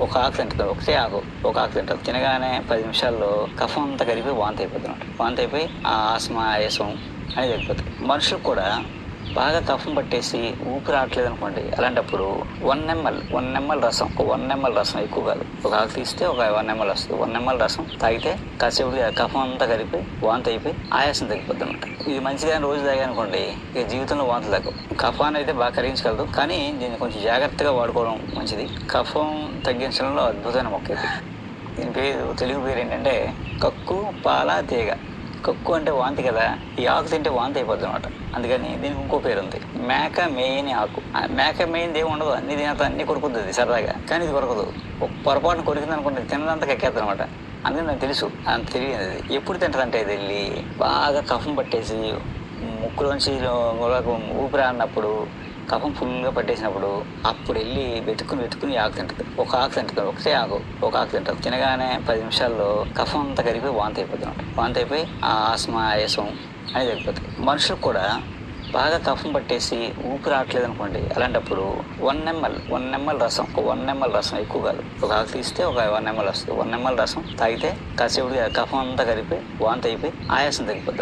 ఒక ఆకు తింటుంది, ఒకటే ఆకు ఒక ఆకు తింటుంది. తినగానే 10 నిమిషాల్లో కఫం అంతా కరిగి వాంతి అయిపోతుంది అనమాట. వాంతి అయిపోయి ఆ ఆస్మా ఆయాసం అనేది తగ్గిపోతుంది. మనుషులకు కూడా బాగా కఫం పట్టేసి ఊపిరి రావట్లేదు అనుకోండి, అలాంటప్పుడు 1 ml రసం, ఒక 1 ml రసం, ఎక్కువ కాదు, ఒక ఆకు తీస్తే ఒక 1 ml వస్తుంది. 1 ml రసం తాగితే కాసేపు కఫం అంతా కరిగిపోయి వాంతి అయిపోయి ఆయాసం తగ్గిపోద్ది అనమాట. ఇది మంచిగా రోజు తాగానుకోండి, ఇక జీవితంలో వాంతులు తగ్గవు. కఫాన్ని అయితే బాగా కరిగించగలదు, కానీ దీన్ని కొంచెం జాగ్రత్తగా వాడుకోవడం మంచిది. కఫం తగ్గించడంలో అద్భుతమైన మొక్క ఇది. దీని పేరు, తెలుగు పేరు ఏంటంటే కక్కు పాల తీగ. కక్కు అంటే వాంతి కదా, ఈ ఆకు తింటే వాంతి అయిపోద్ది అనమాట. అందుకని దీనికి ఇంకో పేరు ఉంది, మేక మేయని ఆకు. మేక మేయింది ఏమి ఉండదు, అన్ని తినేత అన్ని కొరుకుతుంది సరదాగా, కానీ ఇది కొరకదు. ఒక పొరపాటును కొరికింది అనుకుంటే తినదంతా కక్కేద్ది అనమాట. అందుకని నాకు తెలుసు, అంత తెలియదు. అది ఎప్పుడు తింటదంటే ఇది వెళ్ళి బాగా కఫం పట్టేసి ముక్కులోంచి ఊపిరి ఆడినప్పుడు, కఫం ఫుల్గా పట్టేసినప్పుడు, అప్పుడు వెళ్ళి వెతుక్కుని ఆకు తింటుంది. ఒక ఆకు తింటుంది, ఒకటే ఆకు ఒక ఆకు తింటుంది. తినగానే 10 నిమిషాల్లో కఫం అంతా కరిగిపోయి వాంతి అయిపోతుంది అనమాట. వాంతి అయిపోయి ఆ ఆస్మా ఆయాసం అనేది తగ్గిపోతుంది. మనుషులకు కూడా బాగా కఫం పట్టేసి ఊపిరి రావట్లేదు అనుకోండి, అలాంటప్పుడు 1 ml రసం, ఒక 1 ml రసం, ఎక్కువ కాదు, ఒక ఆకు తీస్తే ఒక 1 ml వస్తుంది. 1 ml రసం తాగితే కాసేపు కఫం అంతా కరిగిపోయి వాంతి అయిపోయి ఆయాసం తగ్గిపోతుంది.